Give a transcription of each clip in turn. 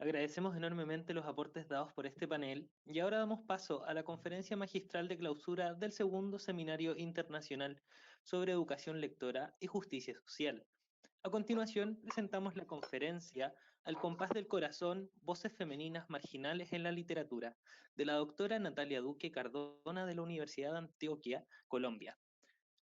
Agradecemos enormemente los aportes dados por este panel y ahora damos paso a la conferencia magistral de clausura del segundo Seminario Internacional sobre Educación Lectora y Justicia Social. A continuación, presentamos la conferencia Al compás del corazón, voces femeninas marginales en la literatura, de la doctora Natalia Duque Cardona de la Universidad de Antioquia, Colombia.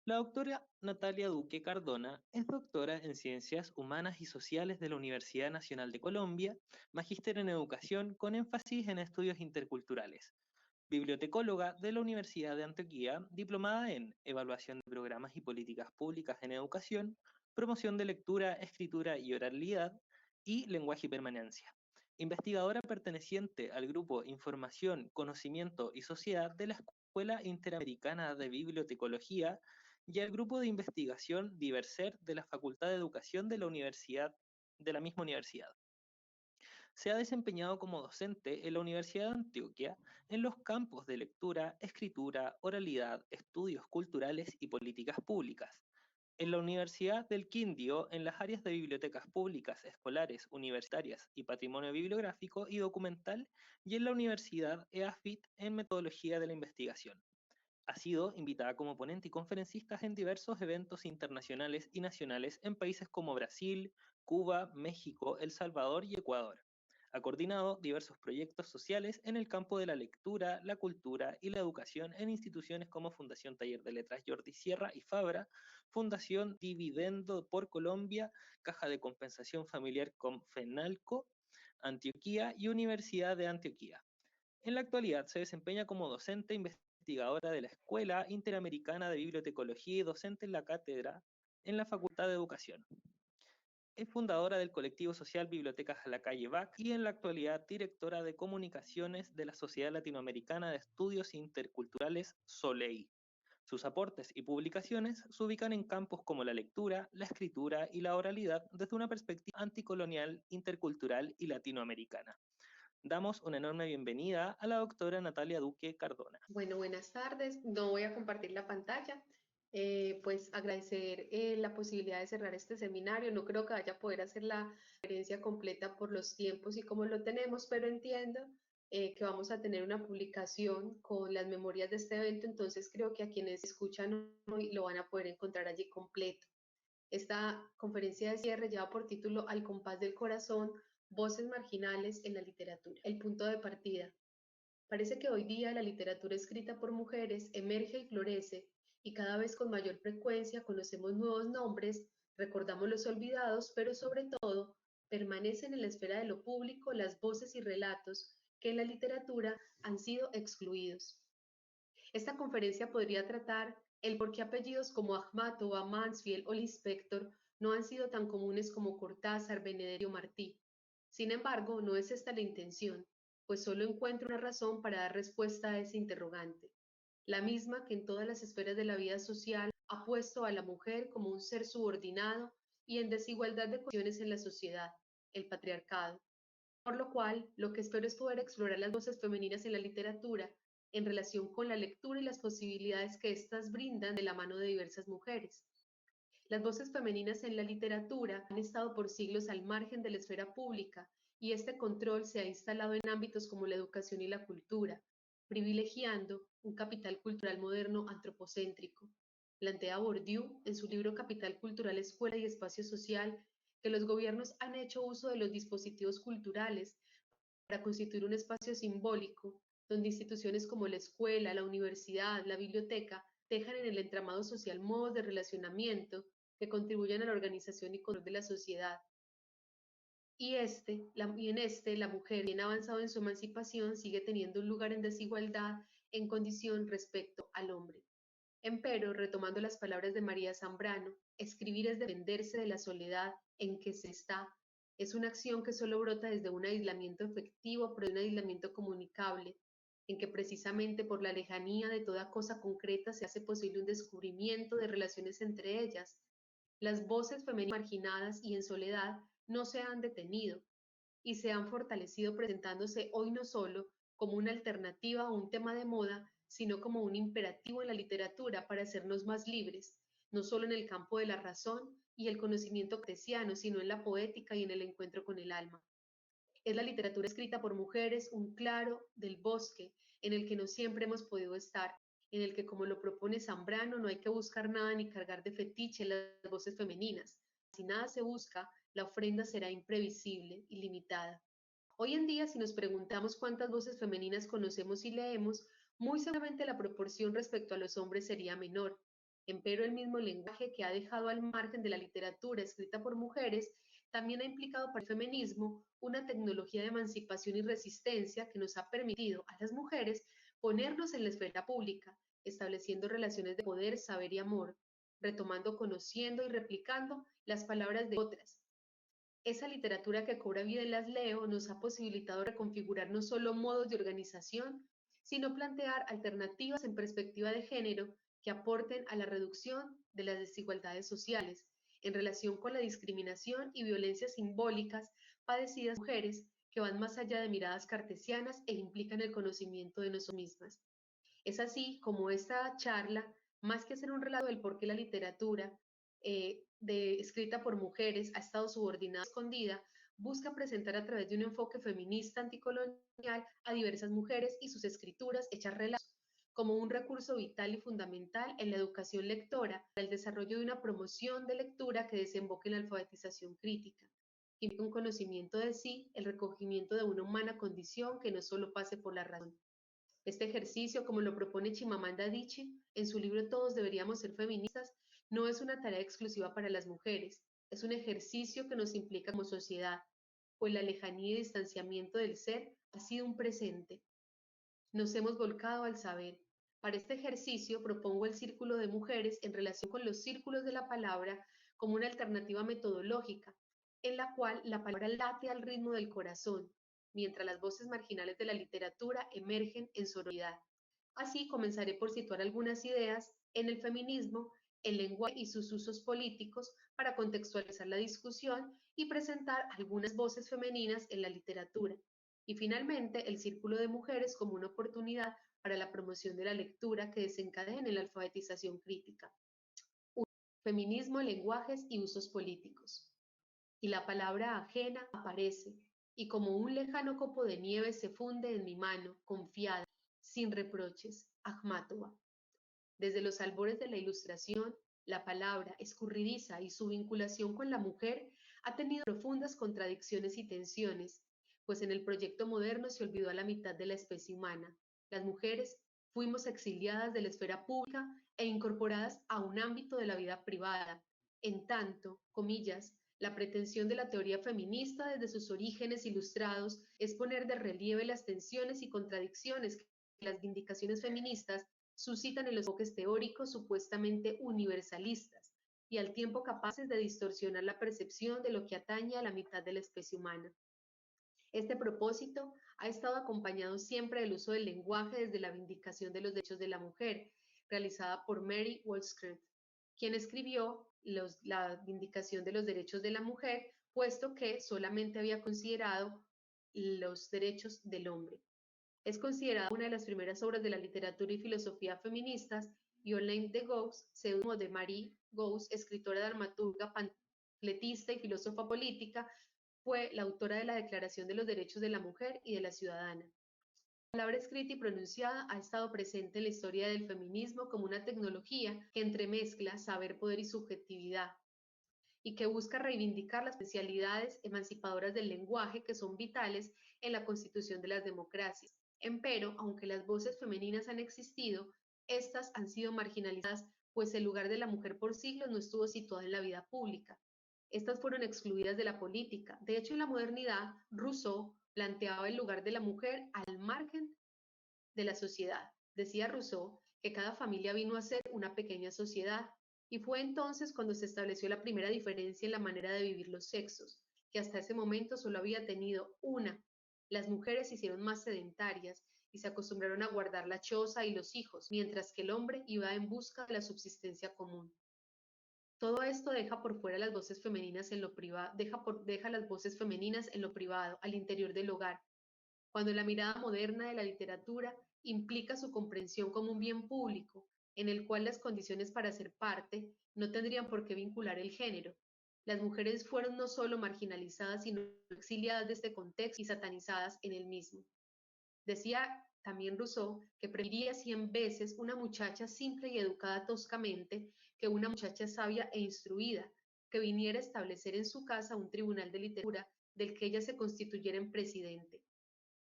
La doctora Natalia Duque Cardona es doctora en Ciencias Humanas y Sociales de la Universidad Nacional de Colombia, magíster en Educación con énfasis en estudios interculturales, bibliotecóloga de la Universidad de Antioquia, diplomada en Evaluación de Programas y Políticas Públicas en Educación, promoción de lectura, escritura y oralidad y lenguaje y permanencia. Investigadora perteneciente al grupo Información, Conocimiento y Sociedad de la Escuela Interamericana de Bibliotecología y al grupo de investigación Diverser de la Facultad de Educación de la misma universidad. Se ha desempeñado como docente en la Universidad de Antioquia en los campos de lectura, escritura, oralidad, estudios culturales y políticas públicas. En la Universidad del Quindío, en las áreas de bibliotecas públicas, escolares, universitarias y patrimonio bibliográfico y documental, y en la Universidad EAFIT en metodología de la investigación. Ha sido invitada como ponente y conferencista en diversos eventos internacionales y nacionales en países como Brasil, Cuba, México, El Salvador y Ecuador. Ha coordinado diversos proyectos sociales en el campo de la lectura, la cultura y la educación en instituciones como Fundación Taller de Letras Jordi Sierra y Fabra, Fundación Dividendo por Colombia, Caja de Compensación Familiar con FENALCO, Antioquia y Universidad de Antioquia. En la actualidad se desempeña como docente investigadora de la Escuela Interamericana de Bibliotecología y docente en la cátedra en la Facultad de Educación. Es fundadora del colectivo social Bibliotecas a la Calle BAC y en la actualidad directora de comunicaciones de la Sociedad Latinoamericana de Estudios Interculturales SOLEI. Sus aportes y publicaciones se ubican en campos como la lectura, la escritura y la oralidad desde una perspectiva anticolonial, intercultural y latinoamericana. Damos una enorme bienvenida a la doctora Natalia Duque Cardona. Bueno, buenas tardes. No voy a compartir la pantalla. Pues agradecer la posibilidad de cerrar este seminario. No creo que vaya a poder hacer la conferencia completa por los tiempos y cómo lo tenemos, pero entiendo que vamos a tener una publicación con las memorias de este evento, entonces creo que a quienes escuchan hoy lo van a poder encontrar allí completo. Esta conferencia de cierre lleva por título Al compás del corazón, voces marginales en la literatura. El punto de partida. Parece que hoy día la literatura escrita por mujeres emerge y florece, y cada vez con mayor frecuencia conocemos nuevos nombres, recordamos los olvidados, pero sobre todo permanecen en la esfera de lo público las voces y relatos que en la literatura han sido excluidos. Esta conferencia podría tratar el por qué apellidos como Akhmatova, Mansfield o Lispector no han sido tan comunes como Cortázar, Benedetto o Martí. Sin embargo, no es esta la intención, pues solo encuentro una razón para dar respuesta a ese interrogante, la misma que en todas las esferas de la vida social ha puesto a la mujer como un ser subordinado y en desigualdad de condiciones en la sociedad, el patriarcado. Por lo cual, lo que espero es poder explorar las voces femeninas en la literatura en relación con la lectura y las posibilidades que éstas brindan de la mano de diversas mujeres. Las voces femeninas en la literatura han estado por siglos al margen de la esfera pública y este control se ha instalado en ámbitos como la educación y la cultura, privilegiando un capital cultural moderno antropocéntrico. Plantea Bourdieu en su libro Capital Cultural, Escuela y Espacio Social que los gobiernos han hecho uso de los dispositivos culturales para constituir un espacio simbólico donde instituciones como la escuela, la universidad, la biblioteca dejan en el entramado social modos de relacionamiento que contribuyan a la organización y control de la sociedad. Y en este, la mujer, bien avanzado en su emancipación, sigue teniendo un lugar en desigualdad en condición respecto al hombre. Empero, retomando las palabras de María Zambrano, escribir es defenderse de la soledad en que se está. Es una acción que solo brota desde un aislamiento efectivo, pero de un aislamiento comunicable, en que precisamente por la lejanía de toda cosa concreta se hace posible un descubrimiento de relaciones entre ellas. Las voces femeninas marginadas y en soledad no se han detenido y se han fortalecido presentándose hoy no solo como una alternativa o un tema de moda, sino como un imperativo en la literatura para hacernos más libres, no solo en el campo de la razón y el conocimiento cartesiano, sino en la poética y en el encuentro con el alma. Es la literatura escrita por mujeres un claro del bosque en el que no siempre hemos podido estar, en el que, como lo propone Zambrano, no hay que buscar nada ni cargar de fetiche las voces femeninas. Si nada se busca, la ofrenda será imprevisible y limitada. Hoy en día, si nos preguntamos cuántas voces femeninas conocemos y leemos, muy seguramente la proporción respecto a los hombres sería menor. Empero el mismo lenguaje que ha dejado al margen de la literatura escrita por mujeres también ha implicado para el feminismo una tecnología de emancipación y resistencia que nos ha permitido a las mujeres ponernos en la esfera pública, estableciendo relaciones de poder, saber y amor, retomando, conociendo y replicando las palabras de otras. Esa literatura que cobra vida en las Leo nos ha posibilitado reconfigurar no solo modos de organización, sino plantear alternativas en perspectiva de género que aporten a la reducción de las desigualdades sociales en relación con la discriminación y violencias simbólicas padecidas por mujeres que van más allá de miradas cartesianas e implican el conocimiento de nosotras mismas. Es así como esta charla, más que ser un relato del por qué la literatura escrita por mujeres ha estado subordinada, escondida, busca presentar a través de un enfoque feminista anticolonial a diversas mujeres y sus escrituras hechas relatos como un recurso vital y fundamental en la educación lectora para el desarrollo de una promoción de lectura que desemboque en la alfabetización crítica, que implica un conocimiento de sí, el recogimiento de una humana condición que no solo pase por la razón. Este ejercicio, como lo propone Chimamanda Adichie en su libro Todos deberíamos ser feministas, no es una tarea exclusiva para las mujeres, es un ejercicio que nos implica como sociedad, pues la lejanía y distanciamiento del ser ha sido un presente. Nos hemos volcado al saber. Para este ejercicio propongo el círculo de mujeres en relación con los círculos de la palabra como una alternativa metodológica, en la cual la palabra late al ritmo del corazón, mientras las voces marginales de la literatura emergen en sororidad. Así comenzaré por situar algunas ideas en el feminismo, el lenguaje y sus usos políticos para contextualizar la discusión y presentar algunas voces femeninas en la literatura. Y finalmente, el círculo de mujeres como una oportunidad para la promoción de la lectura que desencadene la alfabetización crítica. 1. Feminismo, lenguajes y usos políticos. Y la palabra ajena aparece, y como un lejano copo de nieve se funde en mi mano, confiada, sin reproches, Akhmatova. Desde los albores de la Ilustración, la palabra escurridiza y su vinculación con la mujer ha tenido profundas contradicciones y tensiones, pues en el proyecto moderno se olvidó a la mitad de la especie humana. Las mujeres fuimos exiliadas de la esfera pública e incorporadas a un ámbito de la vida privada. En tanto, comillas, la pretensión de la teoría feminista desde sus orígenes ilustrados es poner de relieve las tensiones y contradicciones que las vindicaciones feministas suscitan en los enfoques teóricos supuestamente universalistas y al tiempo capaces de distorsionar la percepción de lo que atañe a la mitad de la especie humana. Este propósito ha estado acompañado siempre del uso del lenguaje desde la vindicación de los derechos de la mujer, realizada por Mary Wollstonecraft, quien escribió la vindicación de los derechos de la mujer, puesto que solamente había considerado los derechos del hombre. Es considerada una de las primeras obras de la literatura y filosofía feministas, y Olaine de Gauss, seudónimo de Marie Gauss, escritora, dramaturga, pamfletista y filósofa política, fue la autora de la Declaración de los Derechos de la Mujer y de la Ciudadana. La palabra escrita y pronunciada ha estado presente en la historia del feminismo como una tecnología que entremezcla saber, poder y subjetividad, y que busca reivindicar las especialidades emancipadoras del lenguaje que son vitales en la constitución de las democracias. Empero, aunque las voces femeninas han existido, estas han sido marginalizadas, pues el lugar de la mujer por siglos no estuvo situado en la vida pública. Estas fueron excluidas de la política. De hecho, en la modernidad, Rousseau planteaba el lugar de la mujer al margen de la sociedad. Decía Rousseau que cada familia vino a ser una pequeña sociedad, y fue entonces cuando se estableció la primera diferencia en la manera de vivir los sexos, que hasta ese momento solo había tenido una. Las mujeres se hicieron más sedentarias y se acostumbraron a guardar la choza y los hijos, mientras que el hombre iba en busca de la subsistencia común. Todo esto deja por fuera las voces femeninas en lo privado, deja las voces femeninas en lo privado, al interior del hogar, cuando la mirada moderna de la literatura implica su comprensión como un bien público, en el cual las condiciones para ser parte no tendrían por qué vincular el género. Las mujeres fueron no solo marginalizadas, sino exiliadas de este contexto y satanizadas en el mismo. Decía también Rousseau que preferiría 100 veces una muchacha simple y educada toscamente que una muchacha sabia e instruida, que viniera a establecer en su casa un tribunal de literatura del que ella se constituyera en presidente.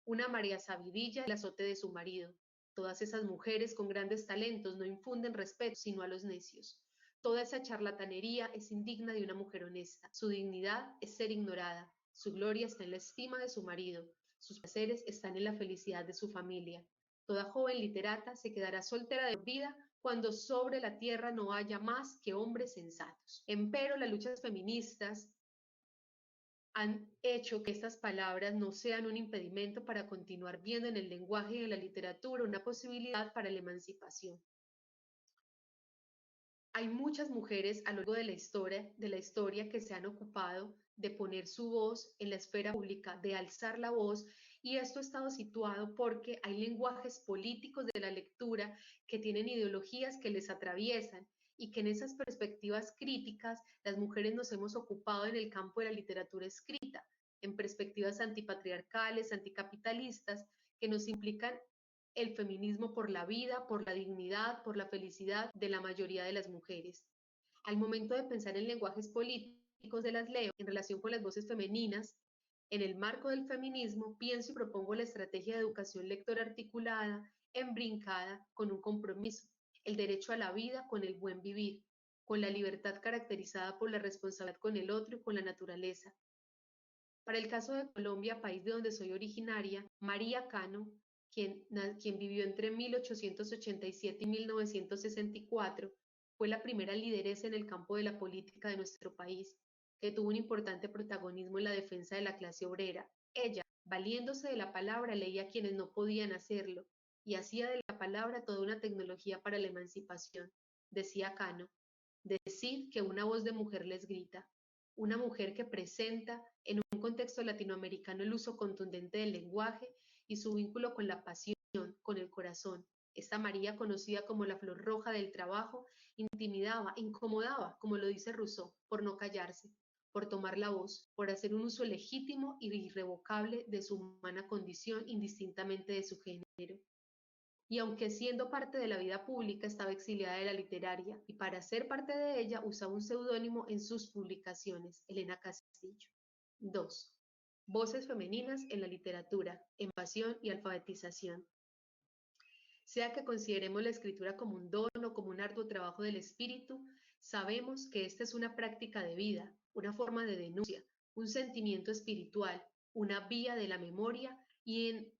Una María Sabidilla el azote de su marido. Todas esas mujeres con grandes talentos no infunden respeto sino a los necios. Toda esa charlatanería es indigna de una mujer honesta. Su dignidad es ser ignorada. Su gloria está en la estima de su marido. Sus placeres están en la felicidad de su familia. Toda joven literata se quedará soltera de vida cuando sobre la tierra no haya más que hombres sensatos. Empero, las luchas feministas han hecho que estas palabras no sean un impedimento para continuar viendo en el lenguaje y en la literatura una posibilidad para la emancipación. Hay muchas mujeres a lo largo de la historia que se han ocupado de poner su voz en la esfera pública, de alzar la voz, y esto ha estado situado porque hay lenguajes políticos de la lectura que tienen ideologías que les atraviesan y que en esas perspectivas críticas las mujeres nos hemos ocupado en el campo de la literatura escrita, en perspectivas antipatriarcales, anticapitalistas, que nos implican el feminismo por la vida, por la dignidad, por la felicidad de la mayoría de las mujeres. Al momento de pensar en lenguajes políticos de las leo en relación con las voces femeninas, en el marco del feminismo pienso y propongo la estrategia de educación lectora articulada, embrincada con un compromiso, el derecho a la vida con el buen vivir, con la libertad caracterizada por la responsabilidad con el otro y con la naturaleza. Para el caso de Colombia, país de donde soy originaria, María Cano, quien vivió entre 1887 y 1964, fue la primera lideresa en el campo de la política de nuestro país, que tuvo un importante protagonismo en la defensa de la clase obrera. Ella, valiéndose de la palabra, leía a quienes no podían hacerlo y hacía de la palabra toda una tecnología para la emancipación. Decía Cano, decir que una voz de mujer les grita, una mujer que presenta en un contexto latinoamericano el uso contundente del lenguaje y su vínculo con la pasión, con el corazón. Esta María, conocida como la flor roja del trabajo, intimidaba, incomodaba, como lo dice Rousseau, por no callarse, por tomar la voz, por hacer un uso legítimo e irrevocable de su humana condición indistintamente de su género. Y aunque siendo parte de la vida pública estaba exiliada de la literaria, y para ser parte de ella usaba un seudónimo en sus publicaciones, Elena Castillo. 2. Voces femeninas en la literatura, evasión y alfabetización. Sea que consideremos la escritura como un don o como un arduo trabajo del espíritu, sabemos que esta es una práctica de vida, una forma de denuncia, un sentimiento espiritual, una vía de la memoria y en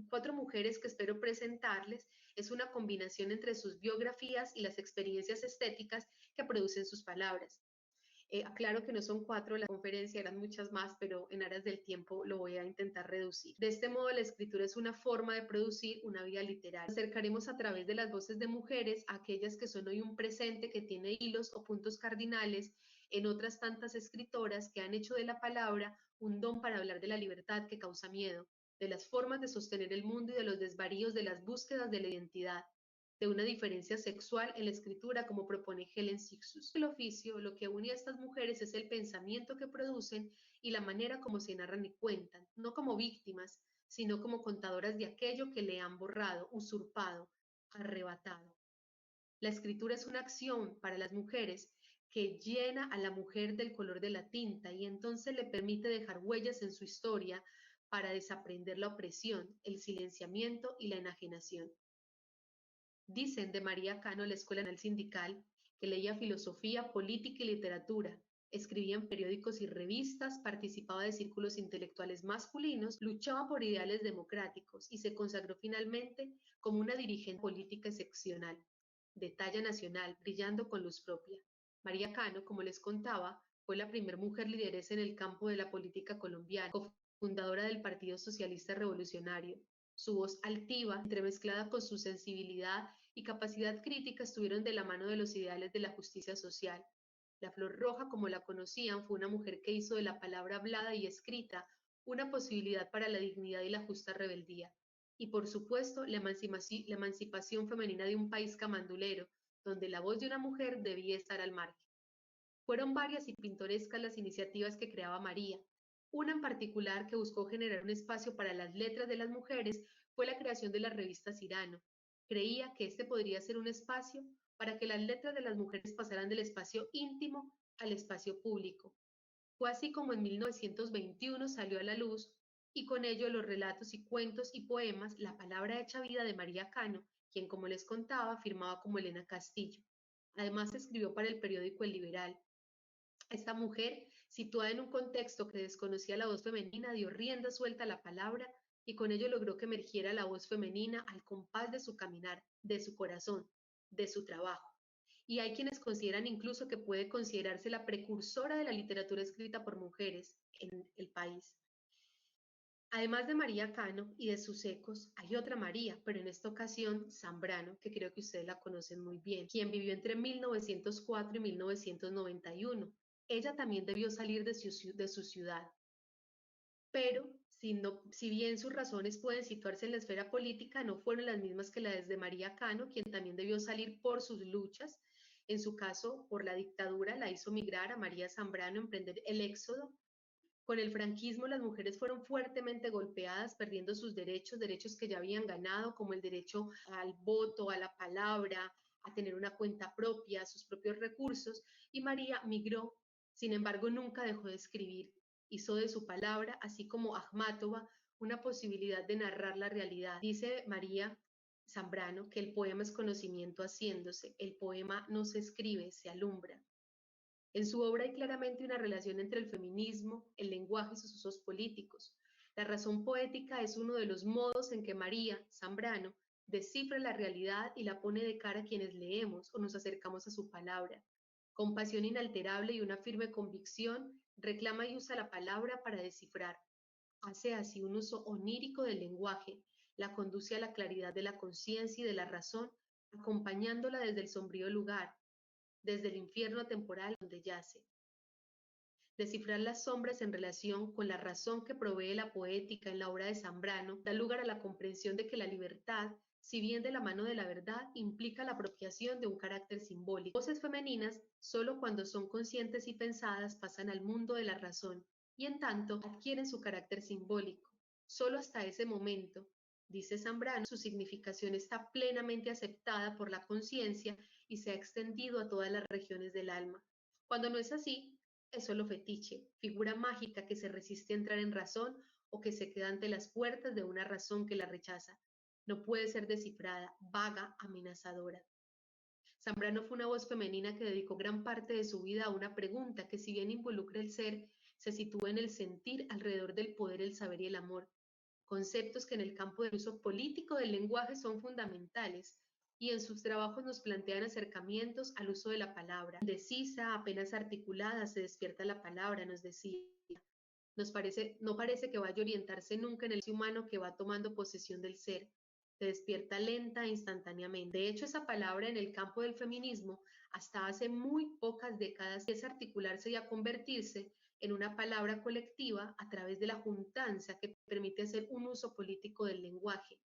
cuatro mujeres que espero presentarles es una combinación entre sus biografías y las experiencias estéticas que producen sus palabras. Aclaro que no son cuatro, la conferencia eran muchas más, pero en aras del tiempo lo voy a intentar reducir. De este modo, la escritura es una forma de producir una vida literaria. Nos acercaremos a través de las voces de mujeres a aquellas que son hoy un presente que tiene hilos o puntos cardinales en otras tantas escritoras que han hecho de la palabra un don para hablar de la libertad que causa miedo, de las formas de sostener el mundo y de los desvaríos de las búsquedas de la identidad, de una diferencia sexual en la escritura como propone Helen Sixtus. El oficio, lo que une a estas mujeres es el pensamiento que producen y la manera como se narran y cuentan, no como víctimas, sino como contadoras de aquello que le han borrado, usurpado, arrebatado. La escritura es una acción para las mujeres que llena a la mujer del color de la tinta y entonces le permite dejar huellas en su historia para desaprender la opresión, el silenciamiento y la enajenación. Dicen de María Cano, la Escuela Nacional Sindical, que leía filosofía, política y literatura, escribía en periódicos y revistas, participaba de círculos intelectuales masculinos, luchaba por ideales democráticos y se consagró finalmente como una dirigente política excepcional, de talla nacional, brillando con luz propia. María Cano, como les contaba, fue la primera mujer lideresa en el campo de la política colombiana, cofundadora del Partido Socialista Revolucionario. Su voz altiva, entremezclada con su sensibilidad y capacidad crítica, estuvieron de la mano de los ideales de la justicia social. La Flor Roja, como la conocían, fue una mujer que hizo de la palabra hablada y escrita una posibilidad para la dignidad y la justa rebeldía. Y por supuesto, la emancipación femenina de un país camandulero, donde la voz de una mujer debía estar al margen. Fueron varias y pintorescas las iniciativas que creaba María. Una en particular que buscó generar un espacio para las letras de las mujeres fue la creación de la revista Cirano. Creía que este podría ser un espacio para que las letras de las mujeres pasaran del espacio íntimo al espacio público. Fue así como en 1921 salió a la luz y con ello los relatos y cuentos y poemas La palabra hecha vida de María Cano, quien como les contaba firmaba como Elena Castillo. Además escribió para el periódico El Liberal. Esta mujer, situada en un contexto que desconocía la voz femenina, dio rienda suelta a la palabra y con ello logró que emergiera la voz femenina al compás de su caminar, de su corazón, de su trabajo. Y hay quienes consideran incluso que puede considerarse la precursora de la literatura escrita por mujeres en el país. Además de María Cano y de sus ecos, hay otra María, pero en esta ocasión Zambrano, que creo que ustedes la conocen muy bien, quien vivió entre 1904 y 1991. Ella también debió salir de su ciudad, pero si bien sus razones pueden situarse en la esfera política, no fueron las mismas que las de María Cano, quien también debió salir por sus luchas. En su caso, por la dictadura, la hizo migrar a María Zambrano, emprender el éxodo. Con el franquismo, las mujeres fueron fuertemente golpeadas, perdiendo sus derechos, derechos que ya habían ganado, como el derecho al voto, a la palabra, a tener una cuenta propia, sus propios recursos, y María migró. Sin embargo, nunca dejó de escribir. Hizo de su palabra, así como Akhmatova, una posibilidad de narrar la realidad. Dice María Zambrano que el poema es conocimiento haciéndose, el poema no se escribe, se alumbra. En su obra hay claramente una relación entre el feminismo, el lenguaje y sus usos políticos. La razón poética es uno de los modos en que María Zambrano descifra la realidad y la pone de cara a quienes leemos o nos acercamos a su palabra. Con pasión inalterable y una firme convicción, reclama y usa la palabra para descifrar. Hace así un uso onírico del lenguaje, la conduce a la claridad de la conciencia y de la razón, acompañándola desde el sombrío lugar, desde el infierno temporal donde yace. Descifrar las sombras en relación con la razón que provee la poética en la obra de Zambrano da lugar a la comprensión de que la libertad, si bien de la mano de la verdad, implica la apropiación de un carácter simbólico. Voces femeninas, solo cuando son conscientes y pensadas, pasan al mundo de la razón y en tanto adquieren su carácter simbólico. Solo hasta ese momento, dice Zambrano, su significación está plenamente aceptada por la conciencia y se ha extendido a todas las regiones del alma. Cuando no es así, es solo fetiche, figura mágica que se resiste a entrar en razón o que se queda ante las puertas de una razón que la rechaza. No puede ser descifrada, vaga, amenazadora. Zambrano fue una voz femenina que dedicó gran parte de su vida a una pregunta que, si bien involucra el ser, se sitúa en el sentir alrededor del poder, el saber y el amor, conceptos que en el campo del uso político del lenguaje son fundamentales, y en sus trabajos nos plantean acercamientos al uso de la palabra. Indecisa, apenas articulada, se despierta la palabra, nos decía. No parece que vaya a orientarse nunca en el ser humano que va tomando posesión del ser. Se despierta lenta e instantáneamente. De hecho, esa palabra en el campo del feminismo, hasta hace muy pocas décadas, es articularse y a convertirse en una palabra colectiva a través de la juntanza que permite hacer un uso político del lenguaje,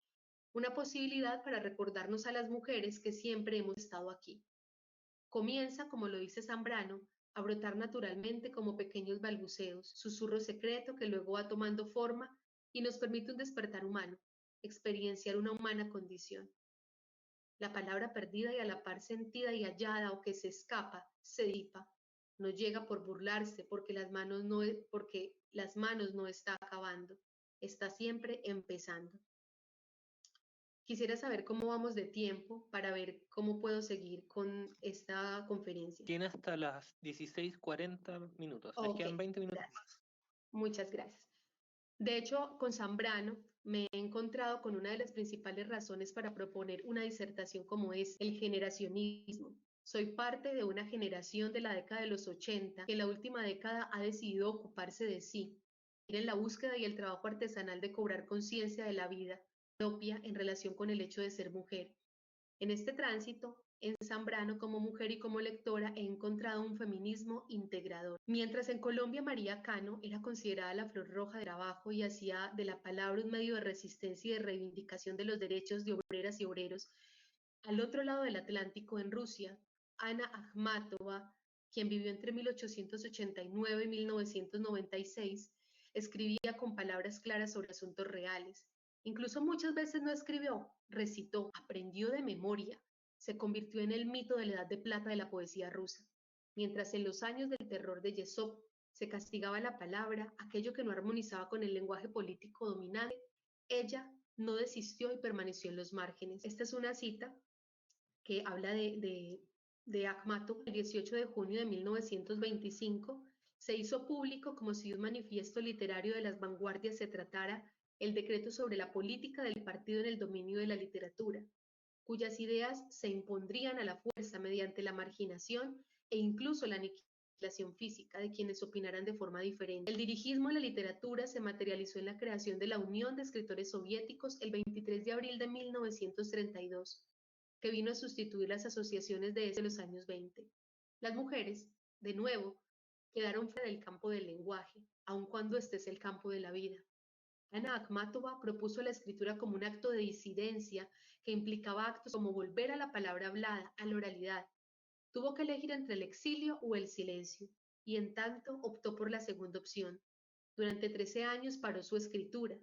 una posibilidad para recordarnos a las mujeres que siempre hemos estado aquí. Comienza, como lo dice Zambrano, a brotar naturalmente como pequeños balbuceos, susurro secreto que luego va tomando forma y nos permite un despertar humano, experienciar una humana condición. La palabra perdida y a la par sentida y hallada o que se escapa, se disipa, no llega por burlarse porque las manos no está acabando, está siempre empezando. Quisiera saber cómo vamos de tiempo para ver cómo puedo seguir con esta conferencia. Tiene hasta las 16:40 minutos. Les Ok, quedan 20 minutos gracias. más. Muchas gracias. De hecho, con Zambrano me he encontrado con una de las principales razones para proponer una disertación como es el generacionismo. Soy parte de una generación de la década de los 80 que en la última década ha decidido ocuparse de sí, ir en la búsqueda y el trabajo artesanal de cobrar conciencia de la vida propia en relación con el hecho de ser mujer. En este tránsito, en Zambrano como mujer y como lectora he encontrado un feminismo integrador. Mientras en Colombia María Cano era considerada la flor roja del trabajo y hacía de la palabra un medio de resistencia y de reivindicación de los derechos de obreras y obreros, al otro lado del Atlántico, en Rusia, Ana Akhmatova, quien vivió entre 1889 y 1996, escribía con palabras claras sobre asuntos reales. Incluso muchas veces no escribió, recitó, aprendió de memoria. Se convirtió en el mito de la edad de plata de la poesía rusa. Mientras en los años del terror de Yesop se castigaba la palabra, aquello que no armonizaba con el lenguaje político dominante, ella no desistió y permaneció en los márgenes. Esta es una cita que habla de Akhmatov. El 18 de junio de 1925 se hizo público, como si de un manifiesto literario de las vanguardias se tratara, el decreto sobre la política del partido en el dominio de la literatura, cuyas ideas se impondrían a la fuerza mediante la marginación e incluso la aniquilación física de quienes opinaran de forma diferente. El dirigismo en la literatura se materializó en la creación de la Unión de Escritores Soviéticos el 23 de abril de 1932, que vino a sustituir las asociaciones de los años 20. Las mujeres, de nuevo, quedaron fuera del campo del lenguaje, aun cuando este es el campo de la vida. Ana Akhmatova propuso la escritura como un acto de disidencia que implicaba actos como volver a la palabra hablada, a la oralidad. Tuvo que elegir entre el exilio o el silencio, y en tanto optó por la segunda opción. Durante 13 años paró su escritura.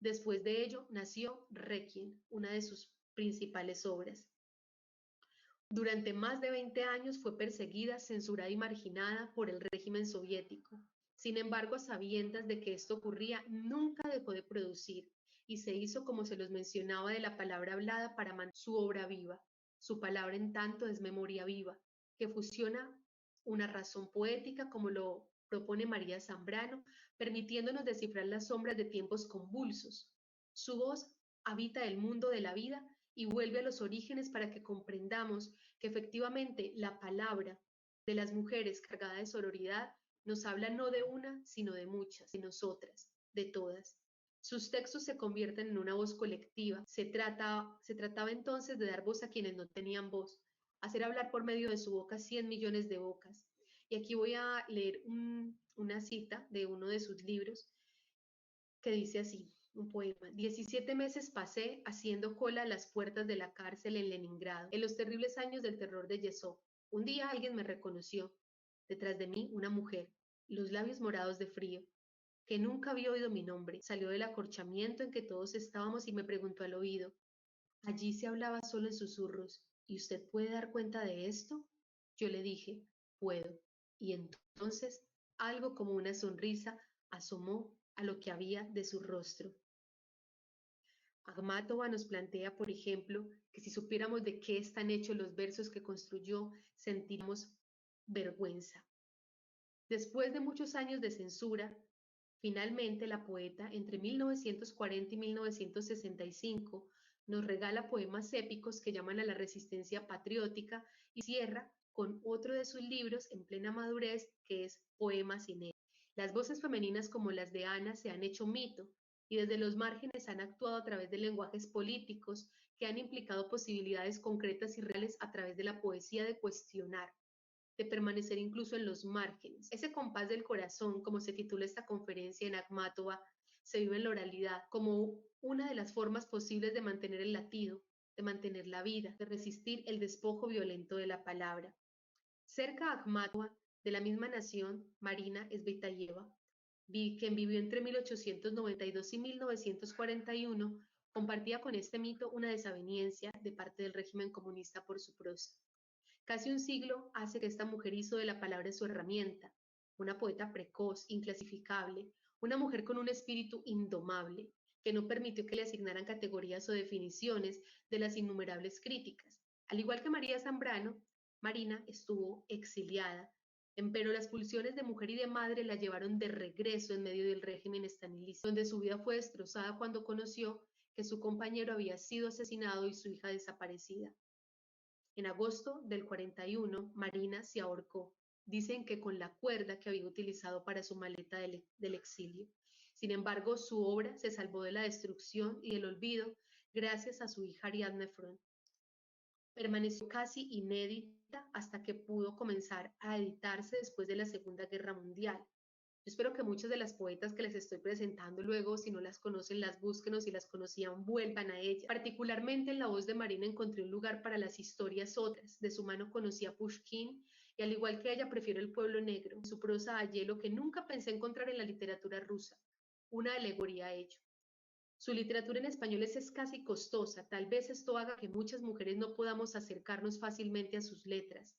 Después de ello nació Requiem, una de sus principales obras. Durante más de 20 años fue perseguida, censurada y marginada por el régimen soviético. Sin embargo, a sabiendas de que esto ocurría, nunca dejó de producir y se hizo, como se los mencionaba, de la palabra hablada para mantener su obra viva. Su palabra, en tanto, es memoria viva, que fusiona una razón poética, como lo propone María Zambrano, permitiéndonos descifrar las sombras de tiempos convulsos. Su voz habita el mundo de la vida y vuelve a los orígenes para que comprendamos que efectivamente la palabra de las mujeres cargada de sororidad nos habla no de una, sino de muchas, de nosotras, de todas. Sus textos se convierten en una voz colectiva. Se trataba entonces de dar voz a quienes no tenían voz, hacer hablar por medio de su boca 100 millones de bocas. Y aquí voy a leer una cita de uno de sus libros que dice así, un poema. 17 meses pasé haciendo cola a las puertas de la cárcel en Leningrado, en los terribles años del terror de Yesov. Un día alguien me reconoció. Detrás de mí, una mujer, los labios morados de frío, que nunca había oído mi nombre. Salió del acorchamiento en que todos estábamos y me preguntó al oído. Allí se hablaba solo en susurros. ¿Y usted puede dar cuenta de esto? Yo le dije, puedo. Y entonces, algo como una sonrisa asomó a lo que había de su rostro. Akhmatova nos plantea, por ejemplo, que si supiéramos de qué están hechos los versos que construyó, sentiríamos vergüenza. Después de muchos años de censura, finalmente la poeta, entre 1940 y 1965, nos regala poemas épicos que llaman a la resistencia patriótica y cierra con otro de sus libros en plena madurez, que es Poemas inéditos. Las voces femeninas como las de Ana se han hecho mito y desde los márgenes han actuado a través de lenguajes políticos que han implicado posibilidades concretas y reales a través de la poesía de cuestionar, de permanecer incluso en los márgenes. Ese compás del corazón, como se titula esta conferencia en Akhmatova, se vive en la oralidad como una de las formas posibles de mantener el latido, de mantener la vida, de resistir el despojo violento de la palabra. Cerca a Akhmatova, de la misma nación, Marina Svetaeva, quien vivió entre 1892 y 1941, compartía con este mito una desaveniencia de parte del régimen comunista por su prosa. Casi un siglo hace que esta mujer hizo de la palabra su herramienta, una poeta precoz, inclasificable, una mujer con un espíritu indomable, que no permitió que le asignaran categorías o definiciones de las innumerables críticas. Al igual que María Zambrano, Marina estuvo exiliada, pero las pulsiones de mujer y de madre la llevaron de regreso en medio del régimen estalinista, donde su vida fue destrozada cuando conoció que su compañero había sido asesinado y su hija desaparecida. En agosto del 41, Marina se ahorcó, dicen que con la cuerda que había utilizado para su maleta del exilio. Sin embargo, su obra se salvó de la destrucción y del olvido gracias a su hija Ariadne Front. Permaneció casi inédita hasta que pudo comenzar a editarse después de la Segunda Guerra Mundial. Yo espero que muchas de las poetas que les estoy presentando luego, si no las conocen, las busquen o si las conocían, vuelvan a ellas. Particularmente en la voz de Marina encontré un lugar para las historias otras. De su mano conocí a Pushkin y al igual que ella prefiero el pueblo negro. En su prosa hallé lo que nunca pensé encontrar en la literatura rusa, una alegoría a ello. Su literatura en español es escasa y costosa, tal vez esto haga que muchas mujeres no podamos acercarnos fácilmente a sus letras.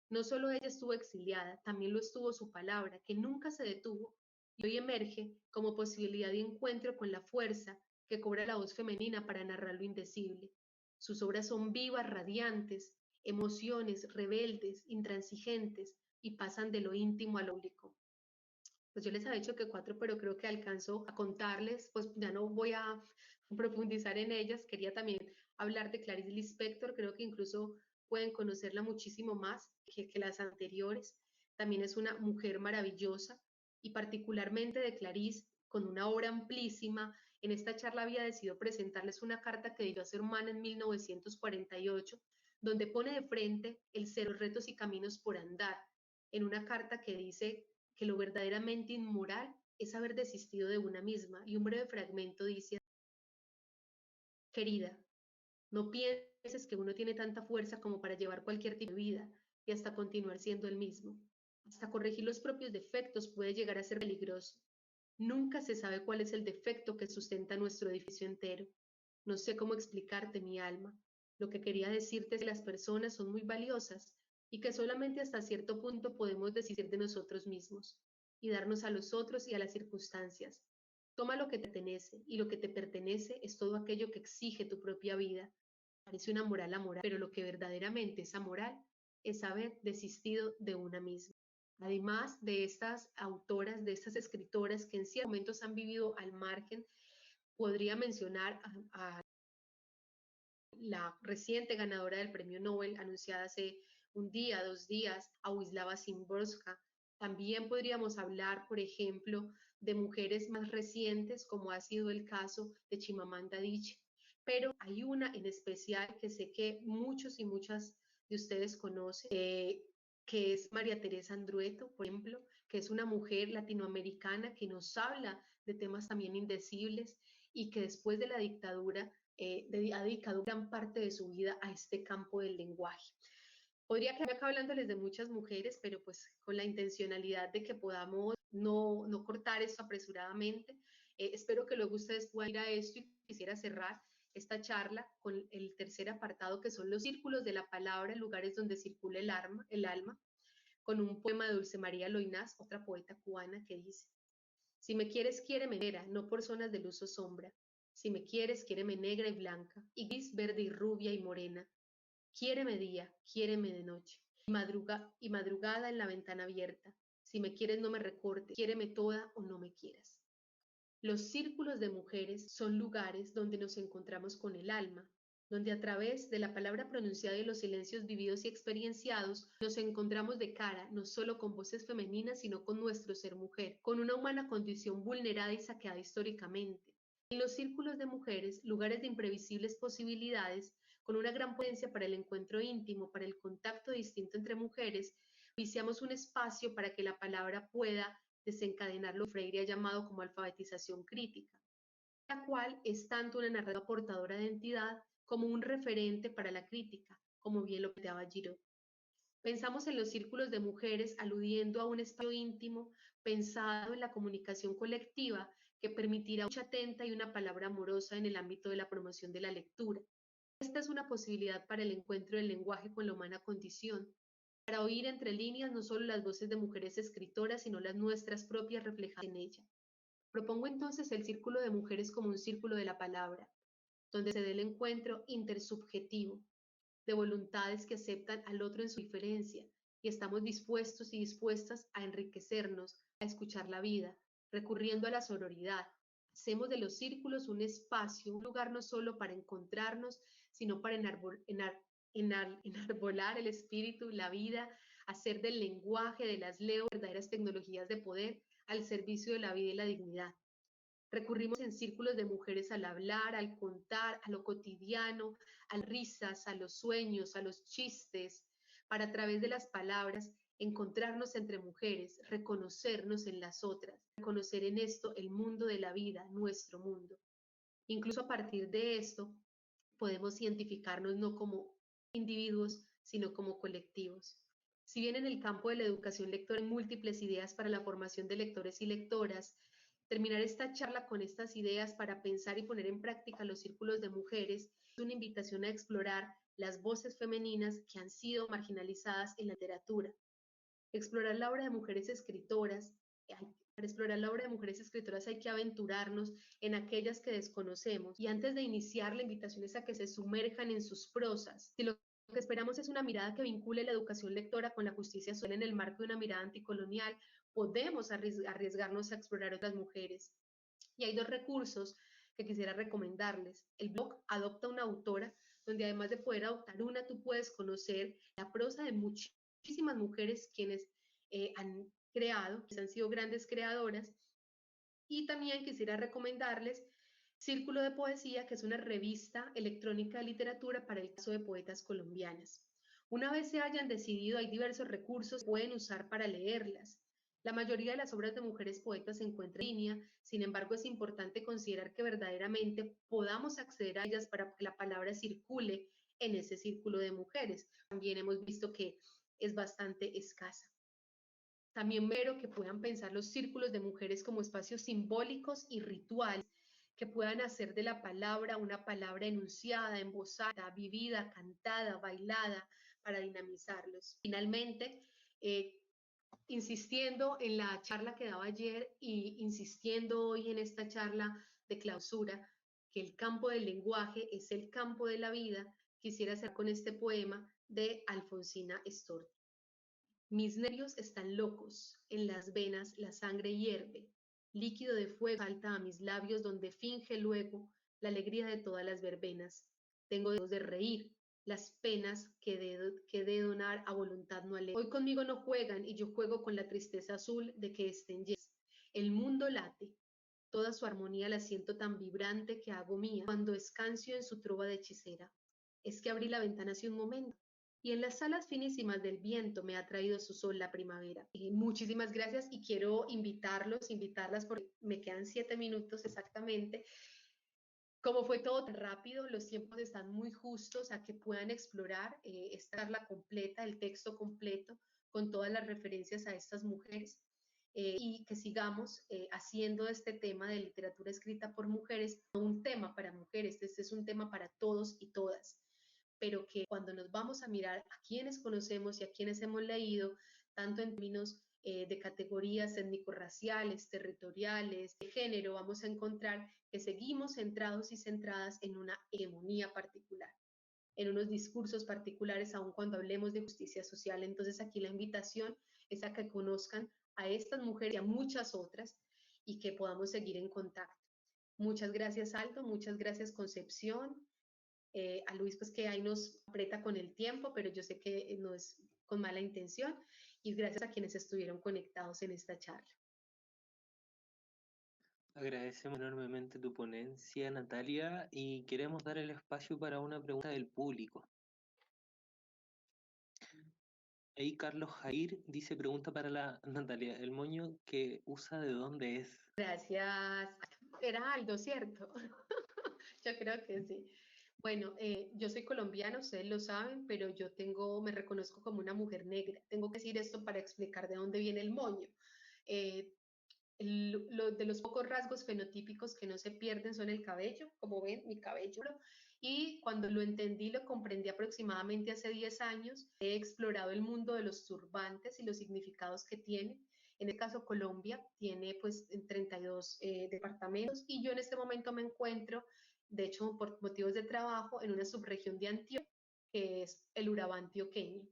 No solo ella estuvo exiliada, también lo estuvo su palabra, que nunca se detuvo, y hoy emerge como posibilidad de encuentro con la fuerza que cobra la voz femenina para narrar lo indecible. Sus obras son vivas, radiantes, emociones rebeldes, intransigentes, y pasan de lo íntimo a lo público. Pues yo les había dicho que cuatro, pero creo que alcanzo a contarles, pues ya no voy a profundizar en ellas. Quería también hablar de Clarice Lispector, creo que incluso pueden conocerla muchísimo más que las anteriores. También es una mujer maravillosa y particularmente de Clarice, con una obra amplísima. En esta charla había decidido presentarles una carta que dio a su hermana en 1948, donde pone de frente el cero retos y caminos por andar, en una carta que dice que lo verdaderamente inmoral es haber desistido de una misma. Y un breve fragmento dice: querida, no pienses que uno tiene tanta fuerza como para llevar cualquier tipo de vida y hasta continuar siendo el mismo. Hasta corregir los propios defectos puede llegar a ser peligroso. Nunca se sabe cuál es el defecto que sustenta nuestro edificio entero. No sé cómo explicarte, mi alma. Lo que quería decirte es que las personas son muy valiosas y que solamente hasta cierto punto podemos decidir de nosotros mismos y darnos a los otros y a las circunstancias. Toma lo que te pertenece, y lo que te pertenece es todo aquello que exige tu propia vida. Parece una moral amoral, pero lo que verdaderamente es amoral es haber desistido de una misma. Además de estas autoras, de estas escritoras que en ciertos momentos han vivido al margen, podría mencionar a la reciente ganadora del premio Nobel, anunciada hace un día, 2 días, a Wisława Szymborska. También podríamos hablar, por ejemplo, de mujeres más recientes, como ha sido el caso de Chimamanda Adichie. Pero hay una en especial que sé que muchos y muchas de ustedes conocen, que es María Teresa Andrueto, por ejemplo, que es una mujer latinoamericana que nos habla de temas también indecibles y que después de la dictadura ha dedicado gran parte de su vida a este campo del lenguaje. Podría quedarme acá hablándoles de muchas mujeres, pero pues con la intencionalidad de que podamos no cortar esto apresuradamente. Espero que luego ustedes puedan ir a esto, y quisiera cerrar esta charla con el tercer apartado, que son los círculos de la palabra, lugares donde circula el alma, con un poema de Dulce María Loinás, otra poeta cubana, que dice: si me quieres, quiéreme negra, no por zonas de luz o sombra. Si me quieres, quiéreme negra y blanca, y gris, verde y rubia y morena. Quiéreme día, quiéreme de noche, y madrugada en la ventana abierta. Si me quieres, no me recortes, quiéreme toda o no me quieras. Los círculos de mujeres son lugares donde nos encontramos con el alma, donde a través de la palabra pronunciada y los silencios vividos y experienciados nos encontramos de cara no solo con voces femeninas, sino con nuestro ser mujer, con una humana condición vulnerada y saqueada históricamente. En los círculos de mujeres, lugares de imprevisibles posibilidades, con una gran potencia para el encuentro íntimo, para el contacto distinto entre mujeres, viciamos un espacio para que la palabra pueda desencadenar lo que Freire ha llamado como alfabetización crítica, la cual es tanto una narrativa portadora de entidad como un referente para la crítica, como bien lo planteaba Giraud. Pensamos en los círculos de mujeres aludiendo a un espacio íntimo pensado en la comunicación colectiva que permitirá una atenta y una palabra amorosa en el ámbito de la promoción de la lectura. Esta es una posibilidad para el encuentro del lenguaje con la humana condición, para oír entre líneas no solo las voces de mujeres escritoras, sino las nuestras propias reflejadas en ella. Propongo entonces el círculo de mujeres como un círculo de la palabra, donde se dé el encuentro intersubjetivo de voluntades que aceptan al otro en su diferencia y estamos dispuestos y dispuestas a enriquecernos, a escuchar la vida, recurriendo a la sororidad. Hacemos de los círculos un espacio, un lugar no solo para encontrarnos, sino para enarbolar el espíritu, la vida, hacer del lenguaje, de las leo, verdaderas tecnologías de poder al servicio de la vida y la dignidad. Recurrimos en círculos de mujeres al hablar, al contar, a lo cotidiano, a las risas, a los sueños, a los chistes, para a través de las palabras encontrarnos entre mujeres, reconocernos en las otras, reconocer en esto el mundo de la vida, nuestro mundo. Incluso a partir de esto podemos identificarnos no como individuos, sino como colectivos. Si bien en el campo de la educación lectora hay múltiples ideas para la formación de lectores y lectoras, terminar esta charla con estas ideas para pensar y poner en práctica los círculos de mujeres es una invitación a explorar las voces femeninas que han sido marginalizadas en la literatura. Explorar la obra de mujeres escritoras, para explorar la obra de mujeres escritoras hay que aventurarnos en aquellas que desconocemos y antes de iniciar la invitación es a que se sumerjan en sus prosas. Si lo que esperamos es una mirada que vincule la educación lectora con la justicia social en el marco de una mirada anticolonial, podemos arriesgarnos a explorar otras mujeres. Y hay dos recursos que quisiera recomendarles. El blog Adopta una autora, donde además de poder adoptar una, tú puedes conocer la prosa de muchísimas mujeres quienes han creado, quienes han sido grandes creadoras. Y también quisiera recomendarles Círculo de Poesía, que es una revista electrónica de literatura para el caso de poetas colombianas. Una vez se hayan decidido, hay diversos recursos que pueden usar para leerlas. La mayoría de las obras de mujeres poetas se encuentran en línea, sin embargo es importante considerar que verdaderamente podamos acceder a ellas para que la palabra circule en ese círculo de mujeres. También hemos visto que es bastante escasa. También espero que puedan pensar los círculos de mujeres como espacios simbólicos y rituales que puedan hacer de la palabra una palabra enunciada, en voz alta, vivida, cantada, bailada, para dinamizarlos. Finalmente, insistiendo en la charla que daba ayer y insistiendo hoy en esta charla de clausura, que el campo del lenguaje es el campo de la vida, quisiera hacer con este poema de Alfonsina Storti. Mis nervios están locos, en las venas la sangre hierve, líquido de fuego salta a mis labios donde finge luego la alegría de todas las verbenas. Tengo deseos de reír, las penas que de donar a voluntad no alegre. Hoy conmigo no juegan y yo juego con la tristeza azul de que estén llenas. El mundo late, toda su armonía la siento tan vibrante que hago mía cuando escancio en su trova de hechicera. Es que abrí la ventana hace un momento y en las alas finísimas del viento me ha traído su sol la primavera. Muchísimas gracias y quiero invitarlas porque me quedan 7 minutos exactamente. Como fue todo tan rápido, los tiempos están muy justos a que puedan explorar esta charla completa, el texto completo, con todas las referencias a estas mujeres. Y que sigamos haciendo este tema de literatura escrita por mujeres, no un tema para mujeres, este es un tema para todos y todas, pero que cuando nos vamos a mirar a quienes conocemos y a quienes hemos leído, tanto en términos de categorías étnico-raciales, territoriales, de género, vamos a encontrar que seguimos centrados y centradas en una hegemonía particular, en unos discursos particulares, aun cuando hablemos de justicia social. Entonces aquí la invitación es a que conozcan a estas mujeres y a muchas otras y que podamos seguir en contacto. Muchas gracias, Aldo, muchas gracias, Concepción. A Luis, pues que ahí nos aprieta con el tiempo, pero yo sé que no es con mala intención. Y gracias a quienes estuvieron conectados en esta charla. Agradecemos enormemente tu ponencia, Natalia, y queremos dar el espacio para una pregunta del público. Ahí Carlos Jair dice, pregunta para la Natalia, ¿el moño que usa de dónde es? Gracias. Era Aldo, ¿cierto? Yo creo que sí. Bueno, yo soy colombiana, ustedes lo saben, pero me reconozco como una mujer negra. Tengo que decir esto para explicar de dónde viene el moño. Eh, de los pocos rasgos fenotípicos que no se pierden son el cabello, como ven, mi cabello. Y cuando lo entendí, lo comprendí aproximadamente hace 10 años. He explorado el mundo de los turbantes y los significados que tiene. En el caso Colombia tiene pues 32 departamentos y yo en este momento me encuentro, de hecho por motivos de trabajo, en una subregión de Antioquia, que es el Urabá antioqueño.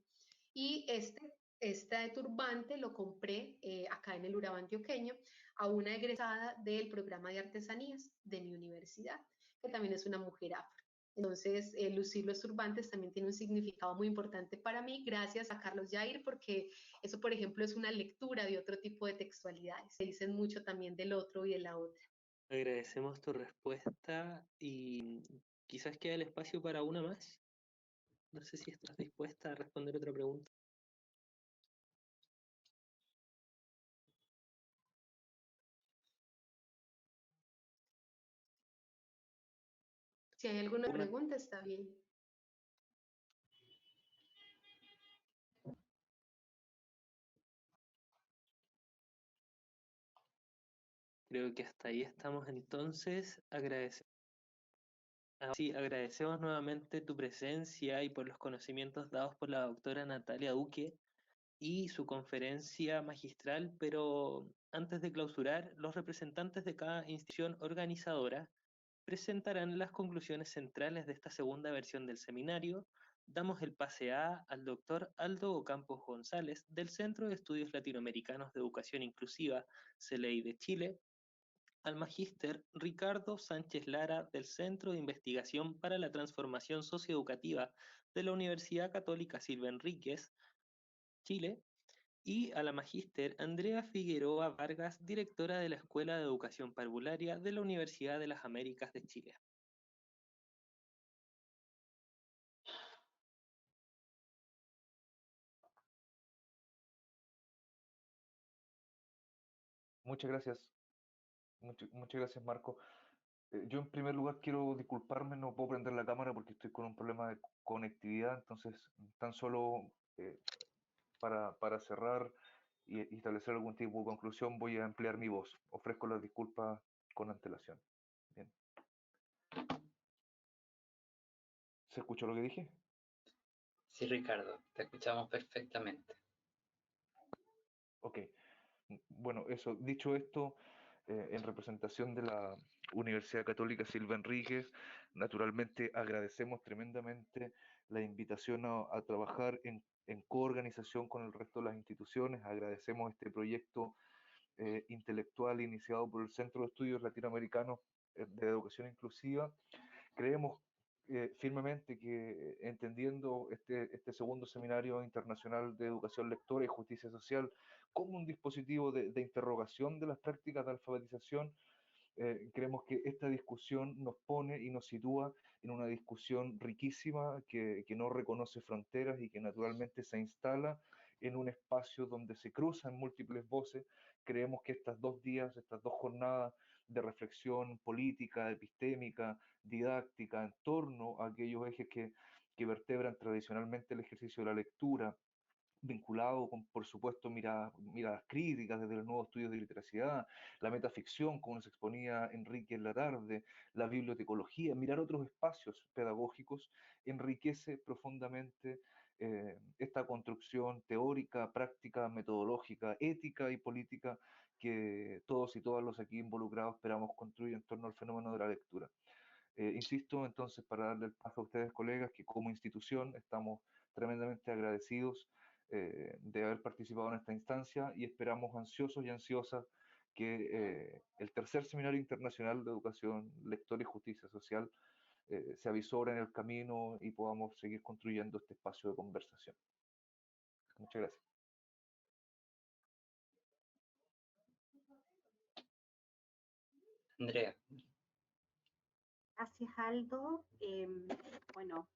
Y este turbante lo compré acá en el Urabá antioqueño a una egresada del programa de artesanías de mi universidad, que también es una mujer afro. Entonces, lucir los turbantes también tiene un significado muy importante para mí, gracias a Carlos Jair, porque eso, por ejemplo, es una lectura de otro tipo de textualidades. Se dicen mucho también del otro y de la otra. Agradecemos tu respuesta y quizás queda el espacio para una más. No sé si estás dispuesta a responder otra pregunta. Si hay alguna pregunta, está bien. Creo que hasta ahí estamos entonces. Sí, agradecemos nuevamente tu presencia y por los conocimientos dados por la doctora Natalia Duque y su conferencia magistral, pero antes de clausurar, los representantes de cada institución organizadora presentarán las conclusiones centrales de esta segunda versión del seminario. Damos el pase al doctor Aldo Ocampos González del Centro de Estudios Latinoamericanos de Educación Inclusiva, CELEI de Chile, al magíster Ricardo Sánchez Lara del Centro de Investigación para la Transformación Socioeducativa de la Universidad Católica Silva Enríquez, Chile, y a la magíster Andrea Figueroa Vargas, directora de la Escuela de Educación Parvularia de la Universidad de las Américas de Chile. Muchas gracias, muchas gracias, Marco. Yo en primer lugar quiero disculparme, no puedo prender la cámara porque estoy con un problema de conectividad, entonces tan solo para cerrar y establecer algún tipo de conclusión voy a emplear mi voz. Ofrezco las disculpas con antelación. Bien. ¿Se escuchó lo que dije? Sí, Ricardo, te escuchamos perfectamente. Ok. Bueno, eso, dicho esto, en representación de la Universidad Católica Silva Enríquez, naturalmente agradecemos tremendamente la invitación a trabajar en coorganización con el resto de las instituciones, agradecemos este proyecto intelectual iniciado por el Centro de Estudios Latinoamericanos de Educación Inclusiva. Creemos firmemente que entendiendo este segundo seminario internacional de educación lectora y justicia social como un dispositivo de interrogación de las prácticas de alfabetización, creemos que esta discusión nos pone y nos sitúa en una discusión riquísima que no reconoce fronteras y que naturalmente se instala en un espacio donde se cruzan múltiples voces. Creemos que estos 2 días, estas 2 jornadas de reflexión política, epistémica, didáctica, en torno a aquellos ejes que vertebran tradicionalmente el ejercicio de la lectura, vinculado con, por supuesto, miradas críticas desde los nuevos estudios de literacidad, la metaficción, como nos exponía Enrique en la tarde, la bibliotecología, mirar otros espacios pedagógicos, enriquece profundamente esta construcción teórica, práctica, metodológica, ética y política que todos y todas los aquí involucrados esperamos construir en torno al fenómeno de la lectura. Insisto entonces para darle el paso a ustedes, colegas, que como institución estamos tremendamente agradecidos de haber participado en esta instancia y esperamos ansiosos y ansiosas que el tercer Seminario Internacional de Educación Lectora y Justicia Social se avisore en el camino y podamos seguir construyendo este espacio de conversación. Muchas gracias. Andrea. Gracias, Aldo. Bueno,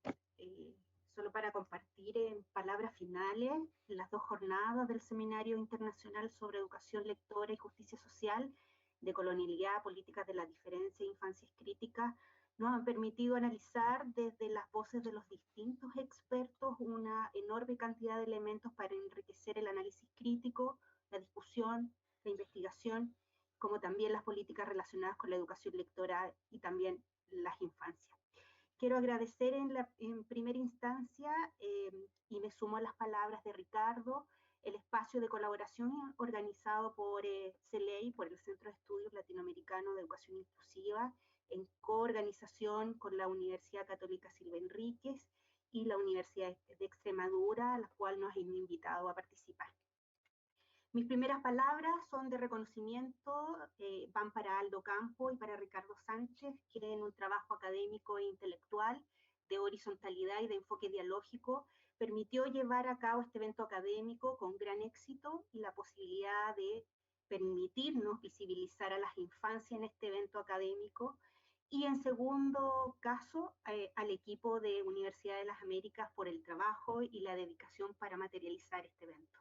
solo para compartir en palabras finales, las 2 jornadas del Seminario Internacional sobre Educación Lectora y Justicia Social, de colonialidad, políticas de la diferencia e infancias críticas, nos han permitido analizar desde las voces de los distintos expertos una enorme cantidad de elementos para enriquecer el análisis crítico, la discusión, la investigación, como también las políticas relacionadas con la educación lectora y también las infancias. Quiero agradecer en primera instancia, y me sumo a las palabras de Ricardo, el espacio de colaboración organizado por CELEI, por el Centro de Estudios Latinoamericanos de Educación Inclusiva, en coorganización con la Universidad Católica Silva Enríquez y la Universidad de Extremadura, a la cual nos han invitado a participar. Mis primeras palabras son de reconocimiento, van para Aldo Campo y para Ricardo Sánchez, que en un trabajo académico e intelectual de horizontalidad y de enfoque dialógico permitió llevar a cabo este evento académico con gran éxito y la posibilidad de permitirnos visibilizar a las infancias en este evento académico. Y en segundo caso, al equipo de Universidad de las Américas por el trabajo y la dedicación para materializar este evento.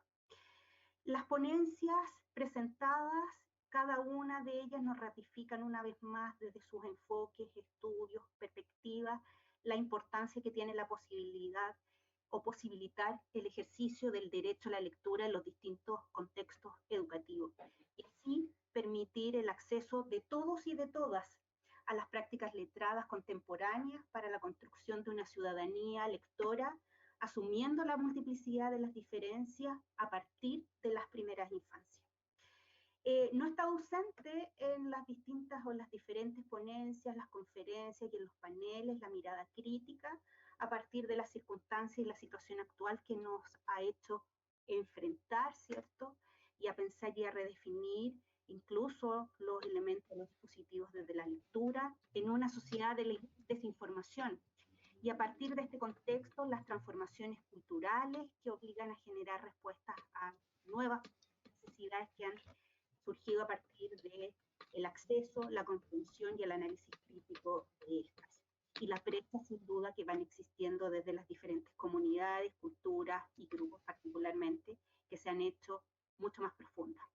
Las ponencias presentadas, cada una de ellas nos ratifican una vez más desde sus enfoques, estudios, perspectivas, la importancia que tiene la posibilidad o posibilitar el ejercicio del derecho a la lectura en los distintos contextos educativos. Y así permitir el acceso de todos y de todas a las prácticas letradas contemporáneas para la construcción de una ciudadanía lectora, asumiendo la multiplicidad de las diferencias a partir de las primeras infancias. No está ausente en las distintas o las diferentes ponencias, las conferencias y en los paneles la mirada crítica a partir de las circunstancias y la situación actual que nos ha hecho enfrentar, ¿cierto? Y a pensar y a redefinir incluso los elementos, los dispositivos desde la lectura en una sociedad de la desinformación. Y a partir de este contexto, las transformaciones culturales que obligan a generar respuestas a nuevas necesidades que han surgido a partir del acceso, la comprensión y el análisis crítico de estas. Y las brechas, sin duda, que van existiendo desde las diferentes comunidades, culturas y grupos particularmente, que se han hecho mucho más profundas.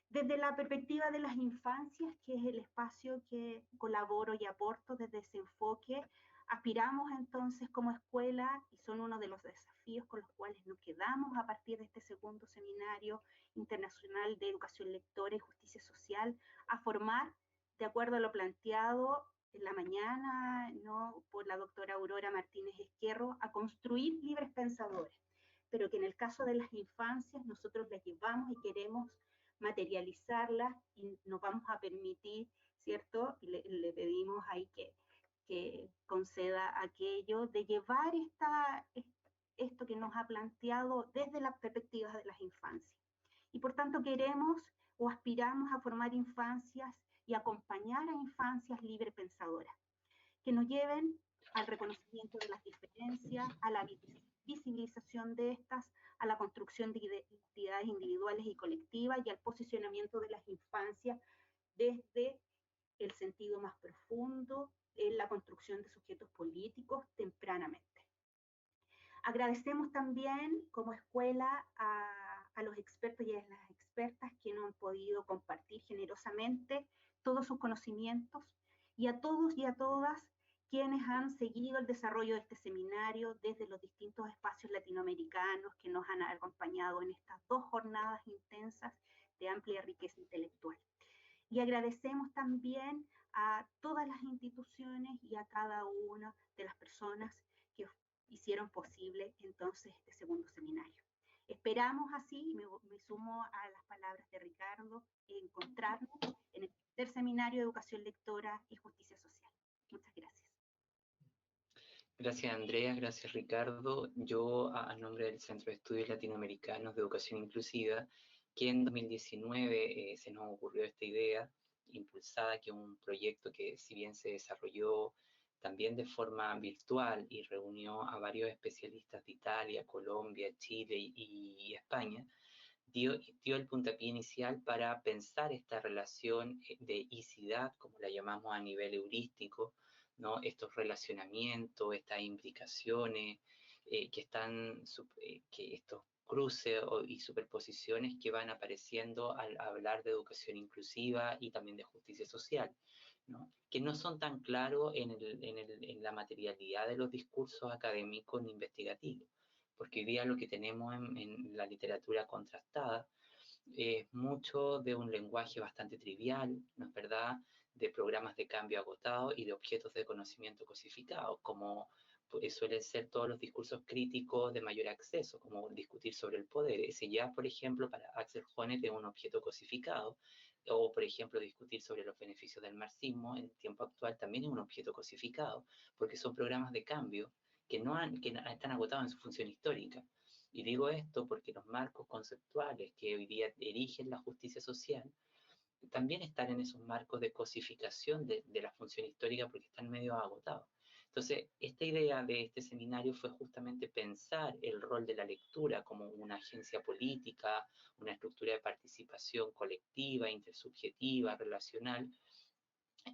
Desde la perspectiva de las infancias, que es el espacio que colaboro y aporto desde ese enfoque, aspiramos entonces como escuela, y son uno de los desafíos con los cuales nos quedamos a partir de este segundo seminario internacional de educación lectora y justicia social, a formar, de acuerdo a lo planteado en la mañana, ¿no?, por la doctora Aurora Martínez Ezquerro, a construir libres pensadores, pero que en el caso de las infancias nosotros las llevamos y queremos materializarlas y nos vamos a permitir, ¿cierto? Y le pedimos ahí que conceda aquello de llevar esto que nos ha planteado desde las perspectivas de las infancias. Y por tanto queremos o aspiramos a formar infancias y acompañar a infancias libre pensadoras, que nos lleven al reconocimiento de las diferencias, a la visibilización de estas, a la construcción de identidades individuales y colectivas y al posicionamiento de las infancias desde el sentido más profundo en la construcción de sujetos políticos tempranamente. Agradecemos también como escuela a los expertos y a las expertas que nos han podido compartir generosamente todos sus conocimientos y a todos y a todas quienes han seguido el desarrollo de este seminario desde los distintos espacios latinoamericanos que nos han acompañado en estas 2 jornadas intensas de amplia riqueza intelectual. Y agradecemos también a todas las instituciones y a cada una de las personas que hicieron posible entonces este segundo seminario. Esperamos así, me sumo a las palabras de Ricardo, encontrarnos en el tercer seminario de educación lectora y justicia social. Muchas gracias. Gracias, Andrea, gracias, Ricardo. Yo, a nombre del Centro de Estudios Latinoamericanos de Educación Inclusiva, que en 2019 se nos ocurrió esta idea, impulsada, que es un proyecto que, si bien se desarrolló también de forma virtual y reunió a varios especialistas de Italia, Colombia, Chile y España, dio el puntapié inicial para pensar esta relación de icidad, como la llamamos a nivel heurístico, ¿no? Estos relacionamientos, estas implicaciones, que estos cruces y superposiciones que van apareciendo al hablar de educación inclusiva y también de justicia social, ¿no? Que no son tan claros en la materialidad de los discursos académicos ni investigativos, porque hoy día lo que tenemos en la literatura contrastada es mucho de un lenguaje bastante trivial, ¿no es verdad?, de programas de cambio agotados y de objetos de conocimiento cosificados, como suelen ser todos los discursos críticos de mayor acceso, como discutir sobre el poder. Ese ya, por ejemplo, para Axel Honneth es un objeto cosificado, o, por ejemplo, discutir sobre los beneficios del marxismo en el tiempo actual también es un objeto cosificado, porque son programas de cambio que están agotados en su función histórica. Y digo esto porque los marcos conceptuales que hoy día erigen la justicia social también están en esos marcos de cosificación de la función histórica porque están medio agotados. Entonces, esta idea de este seminario fue justamente pensar el rol de la lectura como una agencia política, una estructura de participación colectiva, intersubjetiva, relacional,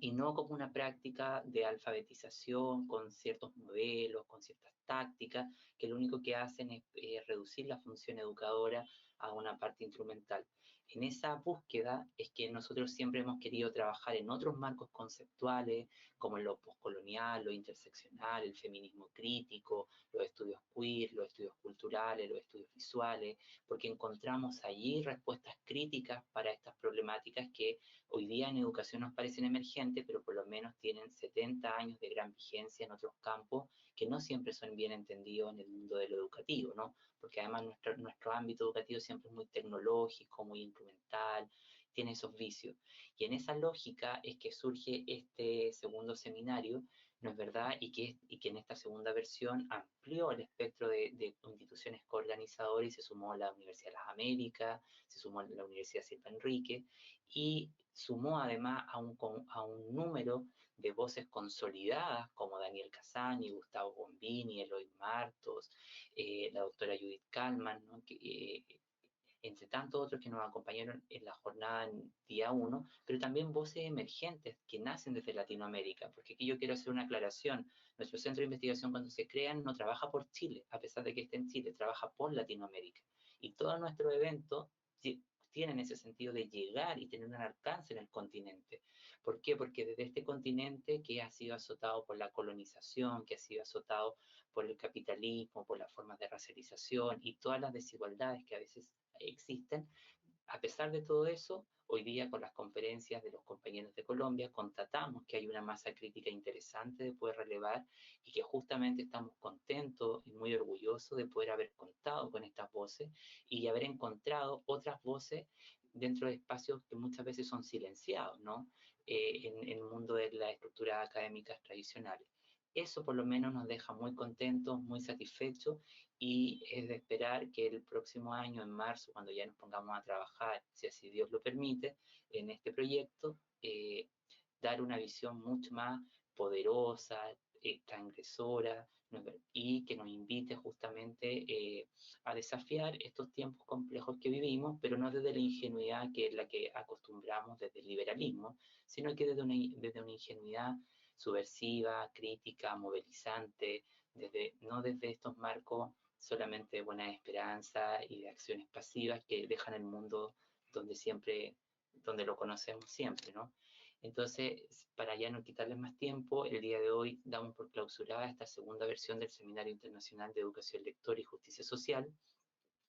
y no como una práctica de alfabetización con ciertos modelos, con ciertas tácticas, que lo único que hacen es reducir la función educadora a una parte instrumental. En esa búsqueda es que nosotros siempre hemos querido trabajar en otros marcos conceptuales, como lo postcolonial, lo interseccional, el feminismo crítico, los estudios queer, los estudios culturales, los estudios visuales, porque encontramos allí respuestas críticas para estas problemáticas que hoy día en educación nos parecen emergentes, pero por lo menos tienen 70 años de gran vigencia en otros campos que no siempre son bien entendidos en el mundo de lo educativo, ¿no? Porque además nuestro ámbito educativo siempre es muy tecnológico, muy instrumental, tiene esos vicios. Y en esa lógica es que surge este segundo seminario, ¿no es verdad? Y que en esta segunda versión amplió el espectro de instituciones coorganizadoras y se sumó la Universidad de las Américas, se sumó la Universidad Silva Enrique y sumó además a un número de voces consolidadas como Daniel Casani, Gustavo Bombini, Eloy Martos, la doctora Judith Kalman, ¿no? Entre tantos otros que nos acompañaron en la jornada en día 1, pero también voces emergentes que nacen desde Latinoamérica, porque aquí yo quiero hacer una aclaración. Nuestro centro de investigación cuando se crea no trabaja por Chile, a pesar de que esté en Chile, trabaja por Latinoamérica. Y todos nuestros eventos tienen ese sentido de llegar y tener un alcance en el continente. ¿Por qué? Porque desde este continente que ha sido azotado por la colonización, que ha sido azotado por el capitalismo, por las formas de racialización y todas las desigualdades que a veces existen, a pesar de todo eso, hoy día con las conferencias de los compañeros de Colombia constatamos que hay una masa crítica interesante de poder relevar y que justamente estamos contentos y muy orgullosos de poder haber contado con estas voces y haber encontrado otras voces dentro de espacios que muchas veces son silenciados, ¿no? En el mundo de las estructuras académicas tradicionales. Eso por lo menos nos deja muy contentos, muy satisfechos y es de esperar que el próximo año, en marzo, cuando ya nos pongamos a trabajar, si así Dios lo permite, en este proyecto, dar una visión mucho más poderosa, transgresora, y que nos invite justamente a desafiar estos tiempos complejos que vivimos, pero no desde la ingenuidad que es la que acostumbramos desde el liberalismo, sino que desde una ingenuidad subversiva, crítica, movilizante, no desde estos marcos solamente de buena esperanza y de acciones pasivas que dejan el mundo donde lo conocemos siempre, ¿no? Entonces, para ya no quitarles más tiempo, el día de hoy damos por clausurada esta segunda versión del Seminario Internacional de Educación Lectora y Justicia Social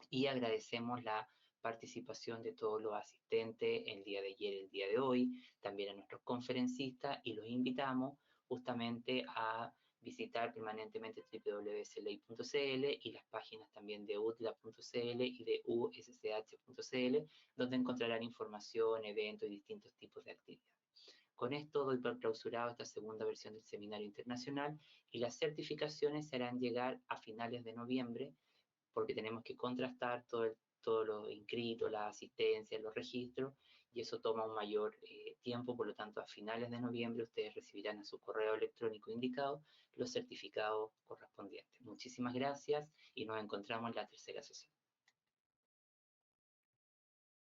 y agradecemos la participación de todos los asistentes el día de ayer, el día de hoy, también a nuestros conferencistas y los invitamos justamente a visitar permanentemente www.slay.cl y las páginas también de utla.cl y de usch.cl, donde encontrarán información, eventos y distintos tipos de actividades. Con esto doy por clausurado esta segunda versión del Seminario Internacional y las certificaciones se harán llegar a finales de noviembre porque tenemos que contrastar todo lo inscrito, la asistencia, los registros, y eso toma un mayor tiempo, por lo tanto, a finales de noviembre ustedes recibirán a su correo electrónico indicado los certificados correspondientes. Muchísimas gracias y nos encontramos en la tercera sesión.